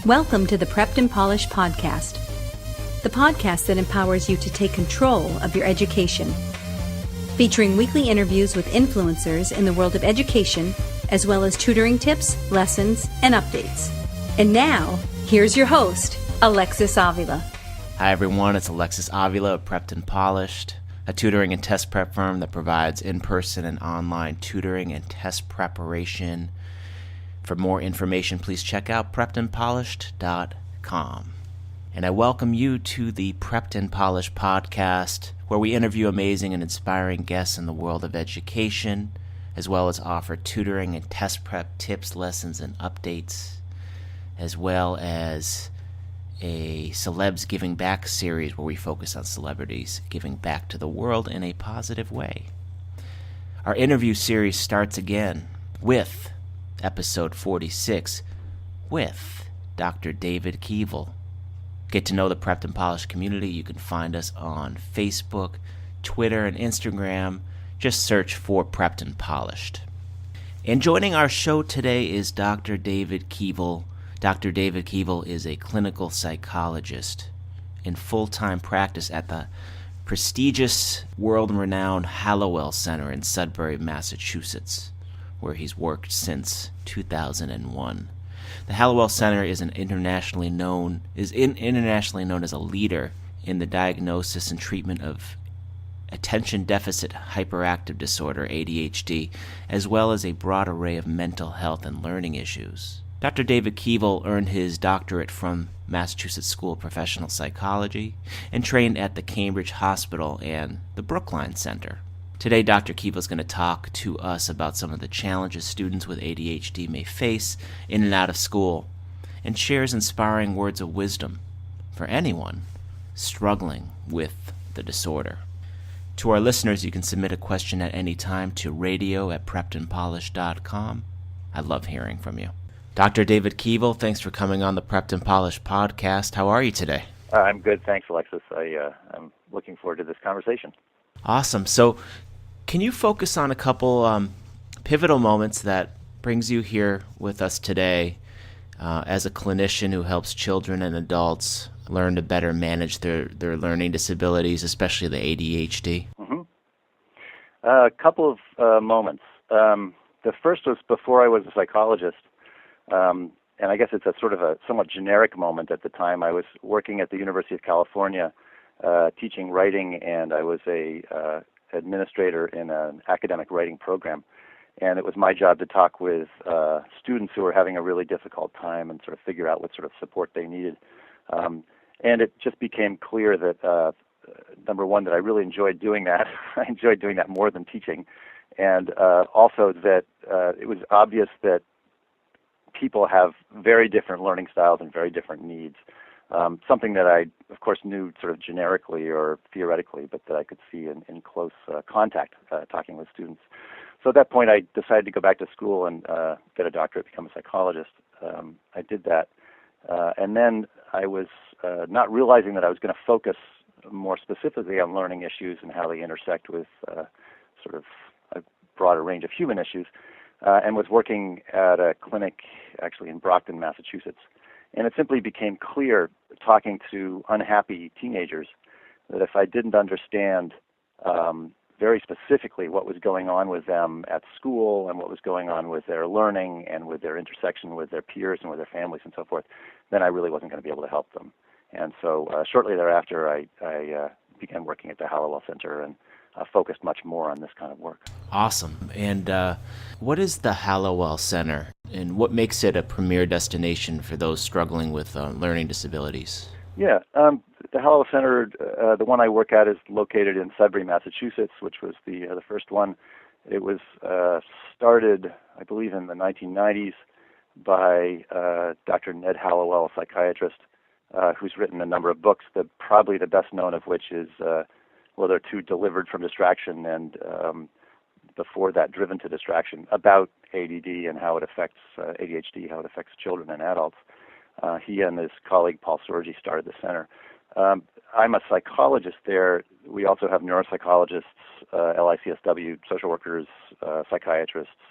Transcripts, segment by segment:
Welcome to the Prepped and Polished podcast, the podcast that empowers you to take control of your education. Featuring weekly interviews with influencers in the world of education, as well as tutoring tips, lessons, and updates. And now, here's your host, Alexis Avila. Hi everyone, it's Alexis Avila of Prepped and Polished, a tutoring and test prep firm that provides in-person and online tutoring and test preparation. For more information, please check out preppedandpolished.com. And I welcome you to the Prepped and Polished podcast, where we interview amazing and inspiring guests in the world of education, as well as offer tutoring and test prep tips, lessons, and updates, as well as a Celebs Giving Back series where we focus on celebrities giving back to the world in a positive way. Our interview series starts again with episode 46 with Dr. David Keevil. Get to know the Prepped and Polished community. You can find us on Facebook, Twitter, and Instagram. Just search for Prepped and Polished. And joining our show today is Dr. David Keevil. Dr. David Keevil is a clinical psychologist in full-time practice at the prestigious, world-renowned Hallowell Center in Sudbury, Massachusetts, where he's worked since 2001. The Hallowell Center is internationally known as a leader in the diagnosis and treatment of Attention Deficit Hyperactive Disorder, ADHD, as well as a broad array of mental health and learning issues. Dr. David Keevil earned his doctorate from Massachusetts School of Professional Psychology and trained at the Cambridge Hospital and the Brookline Center. Today, Dr. Keevil is going to talk to us about some of the challenges students with ADHD may face in and out of school, and shares inspiring words of wisdom for anyone struggling with the disorder. To our listeners, you can submit a question at any time to radio@preppedandpolished.com. I love hearing from you. Dr. David Keevil, thanks for coming on the Prepped and Polished podcast. How are you today? I'm good, thanks, Alexis. I'm looking forward to this conversation. Awesome. So, can you focus on a couple pivotal moments that brings you here with us today as a clinician who helps children and adults learn to better manage their learning disabilities, especially the ADHD? A couple of moments. The first was before I was a psychologist, and I guess it's a sort of a somewhat generic moment at the time. I was working at the University of California teaching writing, and I was a administrator in an academic writing program, and it was my job to talk with students who were having a really difficult time and sort of figure out what sort of support they needed. And it just became clear that number one, that I really enjoyed doing that. I enjoyed doing that more than teaching, and also that it was obvious that people have very different learning styles and very different needs. Something that I, of course, knew sort of generically or theoretically, but that I could see in close contact talking with students. So at that point, I decided to go back to school and get a doctorate, become a psychologist. I did that. And then I was not realizing that I was going to focus more specifically on learning issues and how they intersect with sort of a broader range of human issues, and was working at a clinic actually in Brockton, Massachusetts. And it simply became clear, talking to unhappy teenagers, that if I didn't understand very specifically what was going on with them at school and what was going on with their learning and with their intersection with their peers and with their families and so forth, then I really wasn't going to be able to help them. And so shortly thereafter, I began working at the Hallowell Center and focused much more on this kind of work. Awesome. And what is the Hallowell Center, and what makes it a premier destination for those struggling with learning disabilities? Yeah, the Hallowell Center, the one I work at, is located in Sudbury, Massachusetts, which was the first one. It was started, I believe, in the 1990s by Dr. Ned Halliwell, a psychiatrist, who's written a number of books, probably the best known of which is there are two, Delivered from Distraction, and before that, Driven to Distraction, about ADD and how it affects ADHD, how it affects children and adults. He and his colleague Paul Sorgi started the center. I'm a psychologist there. We also have neuropsychologists, LICSW, social workers, psychiatrists,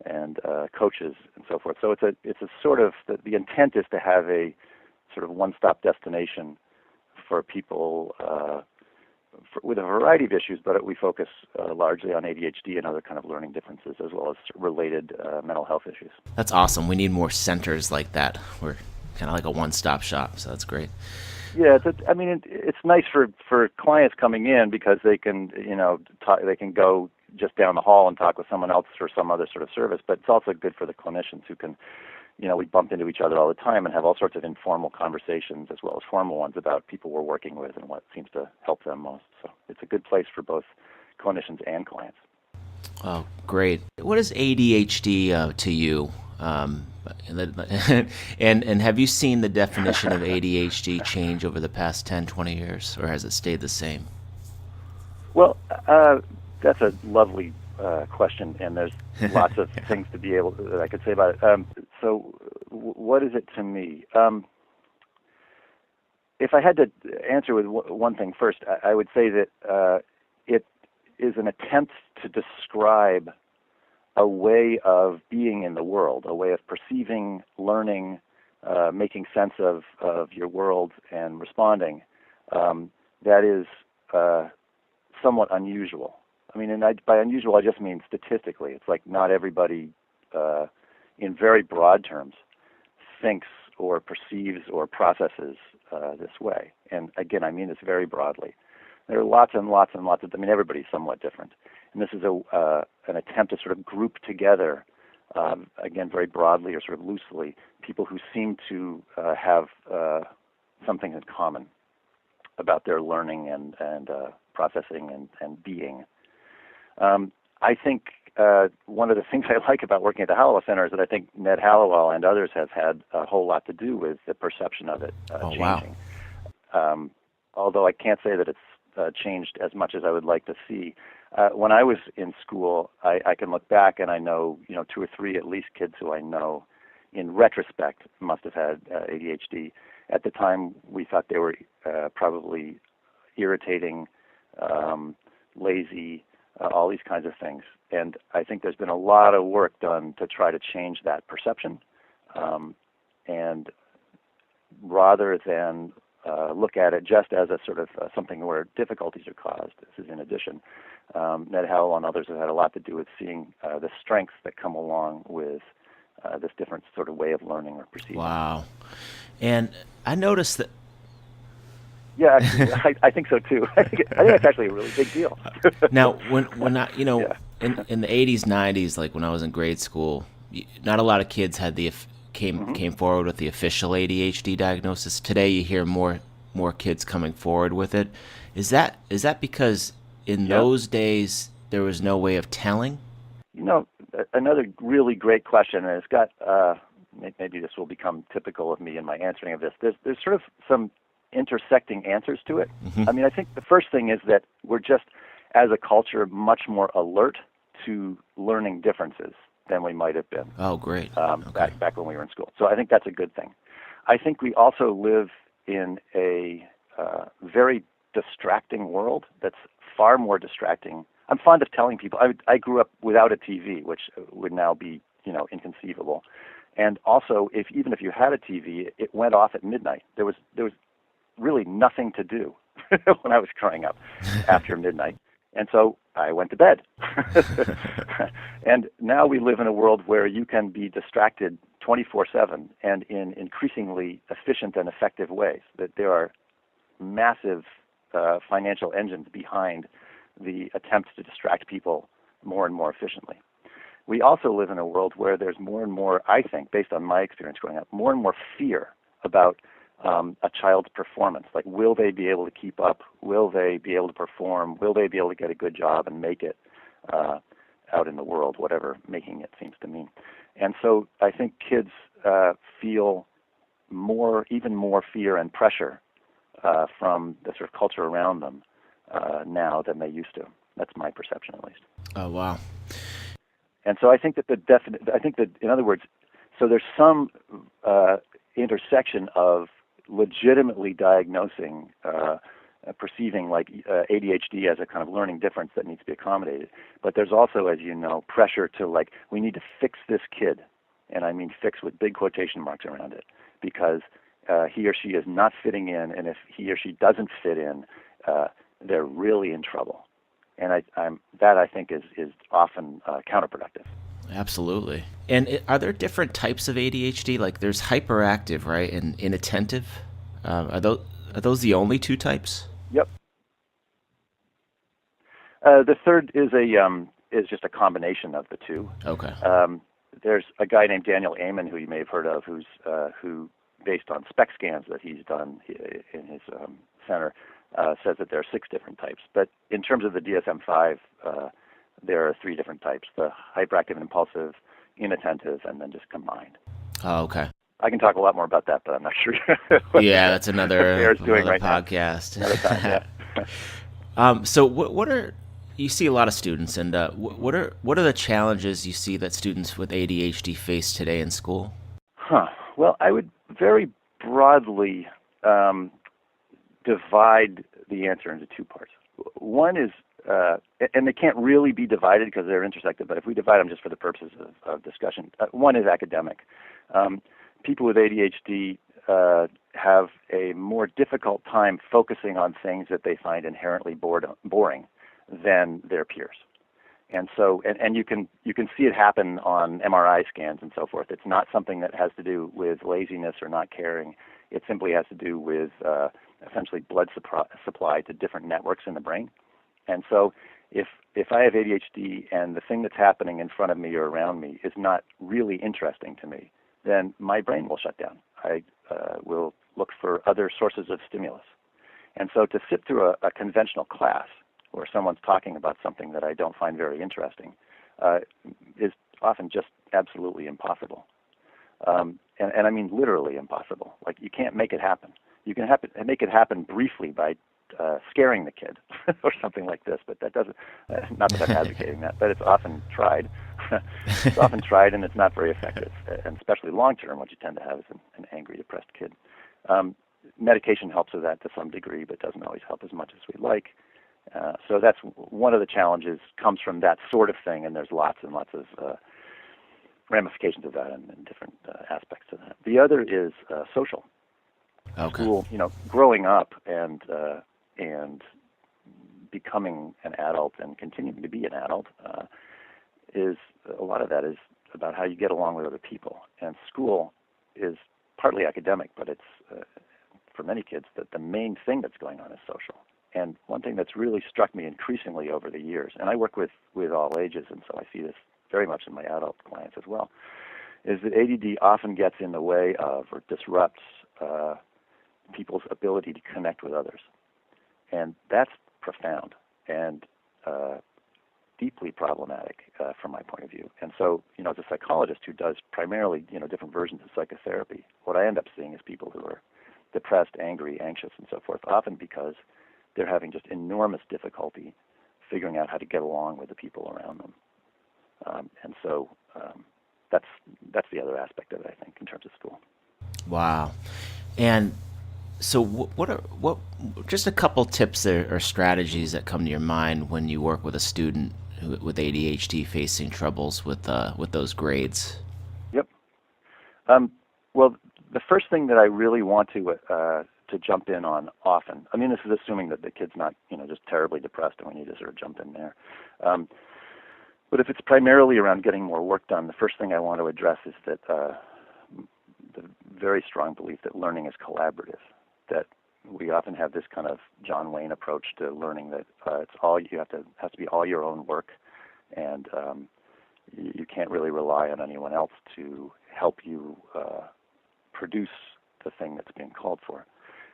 and coaches and so forth. So it's a sort of the intent is to have a sort of one-stop destination for people with a variety of issues, but we focus largely on ADHD and other kind of learning differences, as well as related mental health issues. That's awesome. We need more centers like that. We're kind of like a one-stop shop, so that's great. Yeah, it's nice for clients coming in because they can, they can go just down the hall and talk with someone else or some other sort of service, but it's also good for the clinicians who can, we bump into each other all the time and have all sorts of informal conversations as well as formal ones about people we're working with and what seems to help them most. So it's a good place for both clinicians and clients. Oh, great. What is ADHD to you? And have you seen the definition of ADHD change over the past 10, 20 years, or has it stayed the same? Well, that's a lovely question, and there's lots of things that I could say about it. So what is it to me? If I had to answer with one thing first, I would say that it is an attempt to describe a way of being in the world, a way of perceiving, learning, making sense of your world and responding that is somewhat unusual. I mean, and by unusual, I just mean statistically. It's like not everybody, in very broad terms, thinks or perceives or processes this way. And again, I mean this very broadly. There are lots and lots and lots of, everybody's somewhat different. And this is an attempt to sort of group together, again, very broadly or sort of loosely, people who seem to have something in common about their learning and processing and being. I think one of the things I like about working at the Hallowell Center is that I think Ned Halliwell and others have had a whole lot to do with the perception of it changing. Wow. Although I can't say that it's changed as much as I would like to see. When I was in school, I can look back and I know, 2 or 3 at least kids who I know in retrospect must have had ADHD. At the time, we thought they were probably irritating, lazy, all these kinds of things. And I think there's been a lot of work done to try to change that perception. And rather than look at it just as a sort of something where difficulties are caused, this is in addition, Ned Howell and others have had a lot to do with seeing the strengths that come along with this different sort of way of learning or perceiving. Wow. And I noticed that. Yeah, actually, I think so too. I think it's actually a really big deal. Now, when I, in the 80s, 90s, like when I was in grade school, not a lot of kids had came forward with the official ADHD diagnosis. Today, you hear more kids coming forward with it. Is that because in those days there was no way of telling? Another really great question, and it's got maybe this will become typical of me in my answering of this. There's sort of some intersecting answers to it. Mm-hmm. I mean, I think the first thing is that we're just, as a culture, much more alert to learning differences than we might have been. Oh, great. Okay. Back when we were in school. So I think that's a good thing. I think we also live in a very distracting world that's far more distracting. I'm fond of telling people, I grew up without a TV, which would now be, inconceivable. And also, even if you had a TV, it went off at midnight. There was really nothing to do when I was growing up after midnight. And so I went to bed. And now we live in a world where you can be distracted 24/7 and in increasingly efficient and effective ways, that there are massive financial engines behind the attempts to distract people more and more efficiently. We also live in a world where there's more and more, I think, based on my experience growing up, more and more fear about a child's performance. Like, will they be able to keep up? Will they be able to perform? Will they be able to get a good job and make it out in the world, whatever making it seems to mean? And so I think kids feel even more fear and pressure from the sort of culture around them now than they used to. That's my perception, at least. Oh, wow. And so I think that in other words, so there's some intersection of legitimately diagnosing perceiving like ADHD as a kind of learning difference that needs to be accommodated. But there's also, as you know, pressure to like, we need to fix this kid. And I mean fix with big quotation marks around it, because he or she is not fitting in, and if he or she doesn't fit in, they're really in trouble. And I think is often counterproductive. Absolutely. And are there different types of ADHD? Like there's hyperactive, right, and inattentive. Are those the only two types? Yep. The third is just a combination of the two. Okay. There's a guy named Daniel Amen, who you may have heard of, who based on SPEC scans that he's done in his center, says that there are 6 different types. But in terms of the DSM-5, there are 3 different types: the hyperactive and impulsive, inattentive, and then just combined. Oh, okay. I can talk a lot more about that, but I'm not sure. Yeah, that's another right podcast. Another time, yeah. So what are, you see a lot of students, and what are the challenges you see that students with ADHD face today in school? Well, I would very broadly divide the answer into 2 parts. One is, and they can't really be divided because they're intersected, but if we divide them just for the purposes of discussion, one is academic. People with ADHD have a more difficult time focusing on things that they find inherently boring than their peers. And so, and you can see it happen on MRI scans and so forth. It's not something that has to do with laziness or not caring. It simply has to do with essentially blood supply to different networks in the brain. And so if I have ADHD and the thing that's happening in front of me or around me is not really interesting to me, then my brain will shut down. I will look for other sources of stimulus. And so to sit through a conventional class where someone's talking about something that I don't find very interesting is often just absolutely impossible. And I mean literally impossible. Like, you can't make it happen. You can make it happen briefly by scaring the kid or something like this, but that doesn't, not that I'm advocating that, but it's often tried. It's often tried, and it's not very effective, and especially long-term, what you tend to have is an angry, depressed kid. Medication helps with that to some degree, but doesn't always help as much as we'd like. So that's one of the challenges, comes from that sort of thing, and there's lots and lots of ramifications of that and different aspects of that. The other is social. Okay. School, growing up and becoming an adult and continuing to be an adult is a lot of that is about how you get along with other people. And school is partly academic, but it's for many kids that the main thing that's going on is social. And one thing that's really struck me increasingly over the years, and I work with all ages, and so I see this very much in my adult clients as well, is that ADD often gets in the way of or disrupts people's ability to connect with others. And that's profound and deeply problematic from my point of view. And so, as a psychologist who does primarily, different versions of psychotherapy, what I end up seeing is people who are depressed, angry, anxious, and so forth, often because they're having just enormous difficulty figuring out how to get along with the people around them. And so that's the other aspect of it, I think, in terms of school. Wow. And so what just a couple tips or strategies that come to your mind when you work with a student with ADHD facing troubles with those grades? Yep. Well, the first thing that I really want to jump in on often, I mean, this is assuming that the kid's not, just terribly depressed and we need to sort of jump in there. But if it's primarily around getting more work done, the first thing I want to address is that the very strong belief that learning is collaborative, that we often have this kind of John Wayne approach to learning that it's all you has to be all your own work, and you can't really rely on anyone else to help you produce the thing that's being called for,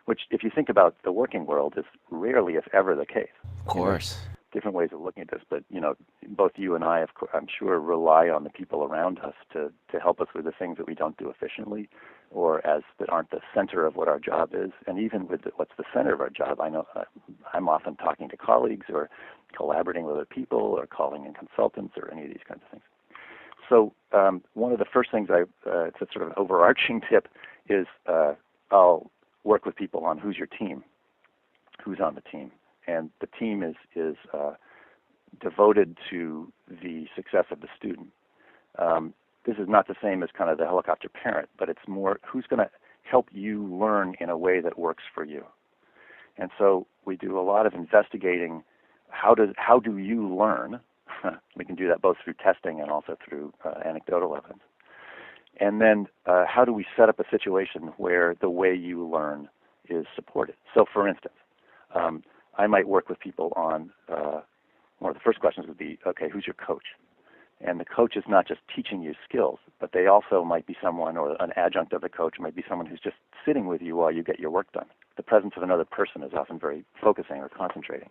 which, if you think about the working world, is rarely, if ever, the case. Of course. Different ways of looking at this, but both you and I, I'm sure, rely on the people around us to help us with the things that we don't do efficiently, or that aren't the center of what our job is. And even with what's the center of our job, I know I'm often talking to colleagues, or collaborating with other people, or calling in consultants, or any of these kinds of things. So one of the first things it's a sort of overarching tip, is I'll work with people on who's your team. who's on the team. And the team is devoted to the success of the student. This is not the same as kind of the helicopter parent, but it's more who's going to help you learn in a way that works for you. And so we do a lot of investigating. How do you learn? We can do that both through testing and also through anecdotal evidence. And then how do we set up a situation where the way you learn is supported? So, for instance, I might work with people on one of the first questions would be, okay, who's your coach? And the coach is not just teaching you skills, but they also might be someone, or an adjunct of the coach might be someone who's just sitting with you while you get your work done. The presence of another person is often very focusing or concentrating.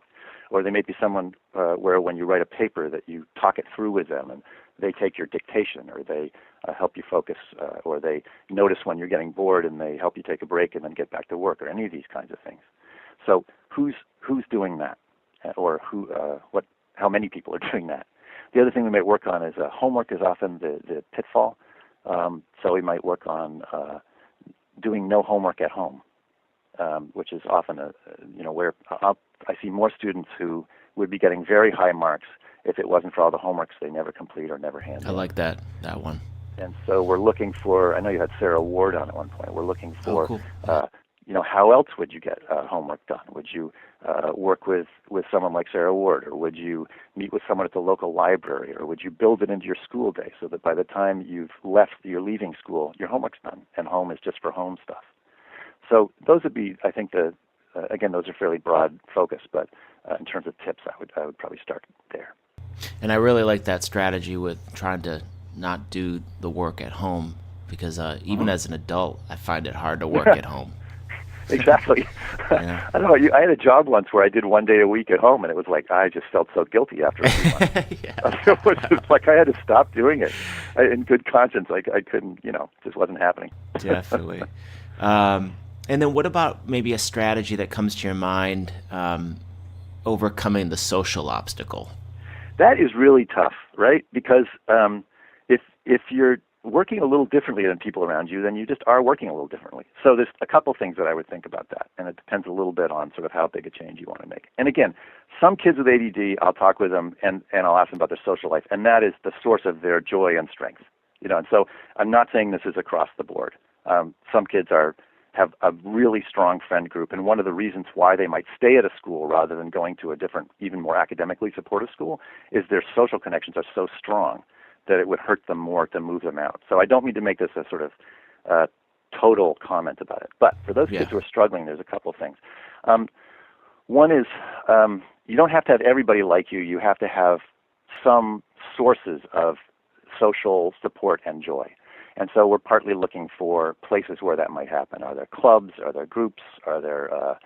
Or they may be someone where when you write a paper that you talk it through with them and they take your dictation, or they help you focus, or they notice when you're getting bored and they help you take a break and then get back to work, or any of these kinds of things. So who's doing that, or how many people are doing that? The other thing we might work on is homework is often the pitfall. So we might work on doing no homework at home, which is often where I see more students who would be getting very high marks if it wasn't for all the homeworks they never complete or never hand in. I like that one. And so we're looking for, I know you had Sarah Ward on at one point, we're looking for, cool. How else would you get homework done? Would you work with someone like Sarah Ward, or would you meet with someone at the local library, or would you build it into your school day so that by the time you're leaving school, your homework's done and home is just for home stuff? So those would be, I think, again, those are fairly broad focus, but in terms of tips, I would probably start there. And I really like that strategy with trying to not do the work at home, because even as an adult, I find it hard to work at home. Exactly. Yeah. I don't know. I had a job once where I did 1 day a week at home, and it was like I just felt so guilty after a few months. It was just like I had to stop doing it. In good conscience, I couldn't. It just wasn't happening. Definitely. And then what about maybe a strategy that comes to your mind, overcoming the social obstacle? That is really tough, right? Because if you're working a little differently than people around you, then you just are working a little differently. So there's a couple things that I would think about that, and it depends a little bit on sort of how big a change you want to make. And again, some kids with ADD, I'll talk with them and I'll ask them about their social life, and that is the source of their joy and strength. And so I'm not saying this is across the board. Some kids have a really strong friend group, and one of the reasons why they might stay at a school rather than going to a different, even more academically supportive school, is their social connections are so strong that it would hurt them more to move them out. So I don't mean to make this a sort of total comment about it. But for those kids who are struggling, there's a couple of things. One is you don't have to have everybody like you. You have to have some sources of social support and joy. And so we're partly looking for places where that might happen. Are there clubs? Are there groups? Are there,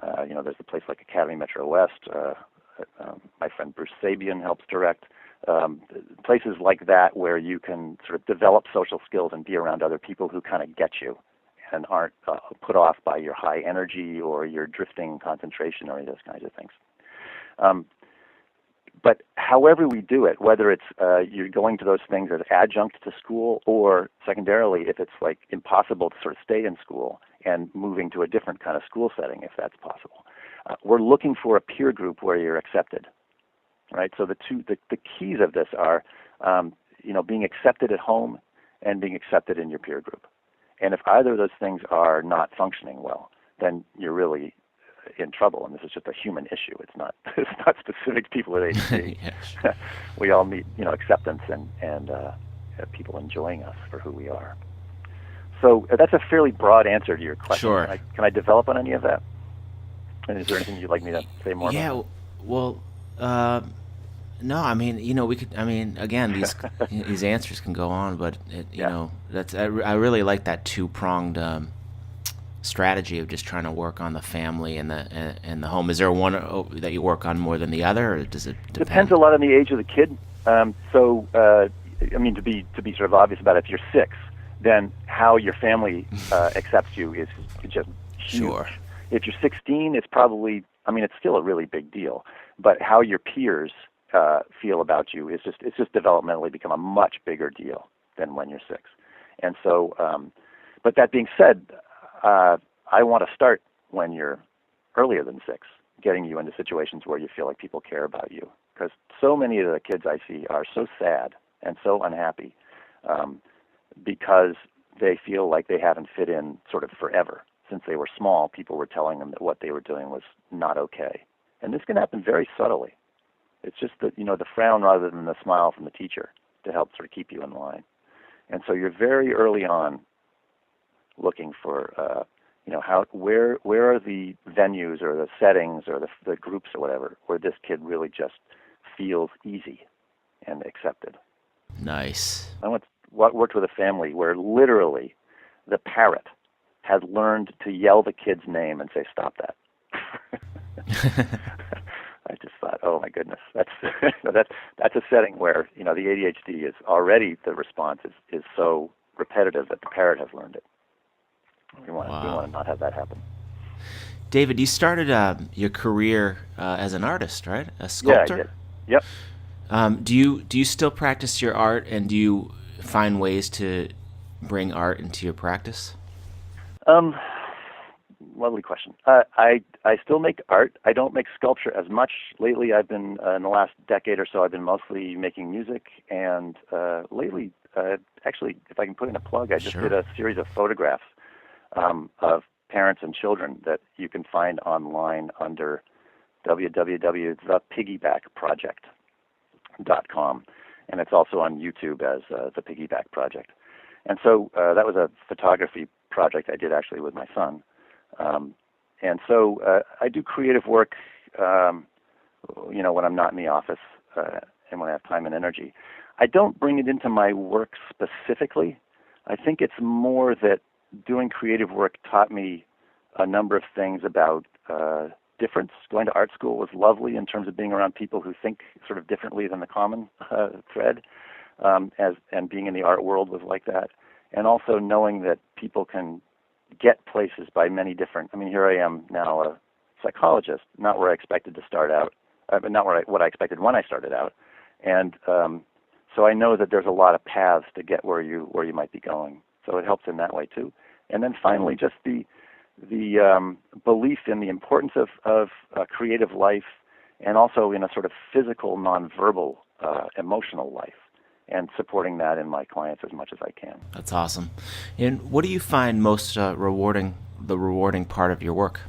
there's a place like Academy Metro West. My friend Bruce Sabian helps direct. Places like that where you can sort of develop social skills and be around other people who kind of get you and aren't put off by your high energy or your drifting concentration or any of those kinds of things. But however we do it, whether it's you're going to those things as adjunct to school, or secondarily, if it's like impossible to sort of stay in school and moving to a different kind of school setting, if that's possible, we're looking for a peer group where you're accepted. Right, so the keys of this are, being accepted at home and being accepted in your peer group. And if either of those things are not functioning well, then you're really in trouble. And this is just a human issue. It's not specific to people with ADHD. We all need acceptance and people enjoying us for who we are. So that's a fairly broad answer to your question. Sure. Can I develop on any of that? And is there anything you'd like me to say more about? Yeah. Well. No, I mean, we could. I mean, again, these answers can go on, but that's I really like that two-pronged strategy of just trying to work on the family and the home. Is there one that you work on more than the other, or does it depend? Depends a lot on the age of the kid. I mean, to be sort of obvious about it, if you're 6, then how your family accepts you is just huge. Sure. If you're 16, it's probably, it's still a really big deal. But how your peers feel about you it's just developmentally become a much bigger deal than when you're 6. And so, but that being said, I want to start when you're earlier than 6, getting you into situations where you feel like people care about you. Because so many of the kids I see are so sad and so unhappy because they feel like they haven't fit in sort of forever. Since they were small, people were telling them that what they were doing was not okay. And this can happen very subtly. It's just the frown rather than the smile from the teacher to help sort of keep you in line. And so you're very early on looking for, where are the venues or the settings or the groups or whatever where this kid really just feels easy and accepted. Nice. I worked with a family where literally the parrot had learned to yell the kid's name and say, "Stop that." I just thought, oh my goodness, that's a setting where the ADHD is already, the response is so repetitive that the parrot has learned it. We want to not have that happen. David, you started your career as an artist, right? A sculptor. Yeah, I did. Yep. Do you still practice your art, and do you find ways to bring art into your practice? Lovely question. I still make art. I don't make sculpture as much. Lately, I've been, in the last decade or so, I've been mostly making music. And lately, actually, if I can put in a plug, I just did a series of photographs of parents and children that you can find online under www.thepiggybackproject.com. And it's also on YouTube as The Piggyback Project. And so that was a photography project I did actually with my son. And so I do creative work, when I'm not in the office and when I have time and energy. I don't bring it into my work specifically. I think it's more that doing creative work taught me a number of things about difference. Going to art school was lovely in terms of being around people who think sort of differently than the common thread, and being in the art world was like that. And also knowing that people can get places by many different. I mean, here I am now, a psychologist, not where I expected to start out, but not what I expected when I started out. And so I know that there's a lot of paths to get where you might be going. So it helps in that way too. And then finally, just the belief in the importance of creative life, and also in a sort of physical, nonverbal, emotional life, and supporting that in my clients as much as I can. That's awesome. And what do you find most rewarding part of your work?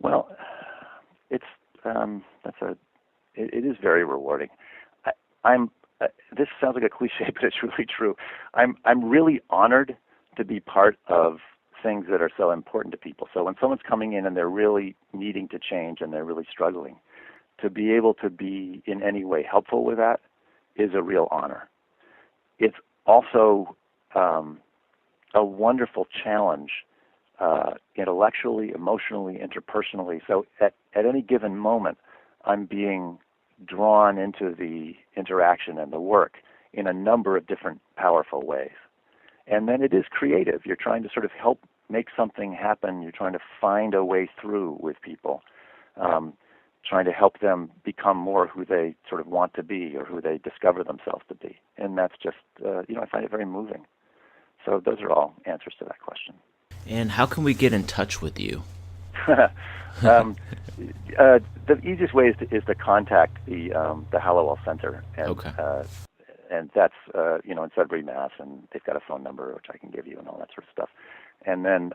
Well, it is very rewarding. This sounds like a cliche, but it's really true. I'm really honored to be part of things that are so important to people. So when someone's coming in and they're really needing to change and they're really struggling, to be able to be in any way helpful with that is a real honor. It's also a wonderful challenge, intellectually, emotionally, interpersonally. So at any given moment, I'm being drawn into the interaction and the work in a number of different powerful ways. And then it is creative. You're trying to sort of help make something happen. You're trying to find a way through with people, trying to help them become more who they sort of want to be or who they discover themselves to be. And that's just, I find it very moving. So those are all answers to that question. And how can we get in touch with you? The easiest way is to contact the Hallowell Center, and that's in Sudbury, Mass, and they've got a phone number which I can give you and all that sort of stuff. And then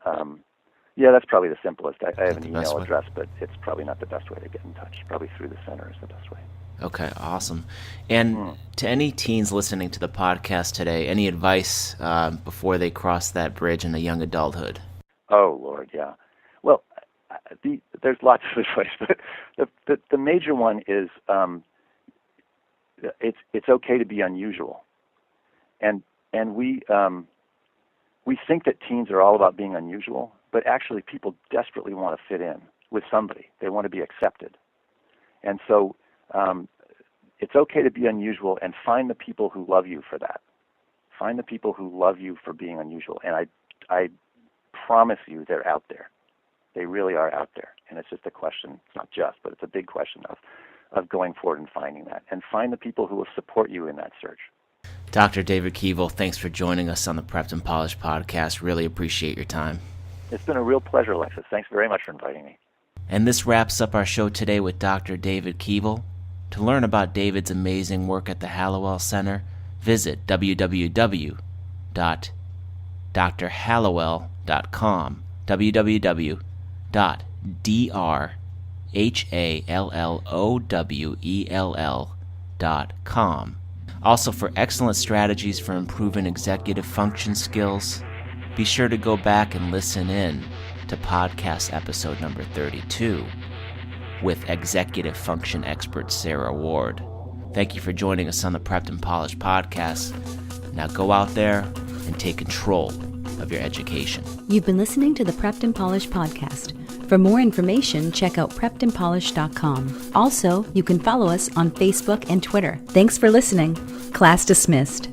that's probably the simplest. I have an email address, but it's probably not the best way to get in touch. Probably through the center is the best way. Okay, awesome. And to any teens listening to the podcast today, any advice before they cross that bridge into young adulthood? Oh, Lord, yeah. Well, there's lots of advice, but the major one is it's okay to be unusual, and we think that teens are all about being unusual, but actually people desperately want to fit in with somebody. They want to be accepted, and so it's okay to be unusual, and find the people who love you for that. Find the people who love you for being unusual, and I promise you they're out there. They really are out there, and it's just a question. It's not just, but it's a big question of going forward and finding that, and find the people who will support you in that search. Dr. David Keevil, thanks for joining us on the Prepped and Polished podcast. Really appreciate your time. It's been a real pleasure, Alexis. Thanks very much for inviting me. And this wraps up our show today with Dr. David Keevil. To learn about David's amazing work at the Hallowell Center, visit www.drhallowell.com, www.drhallowell.com. Also, for excellent strategies for improving executive function skills, be sure to go back and listen in to podcast episode number 32 with executive function expert Sarah Ward. Thank you for joining us on the Prepped and Polished podcast. Now go out there and take control of your education. You've been listening to the Prepped and Polished podcast. For more information, check out preppedandpolished.com. Also, you can follow us on Facebook and Twitter. Thanks for listening. Class dismissed.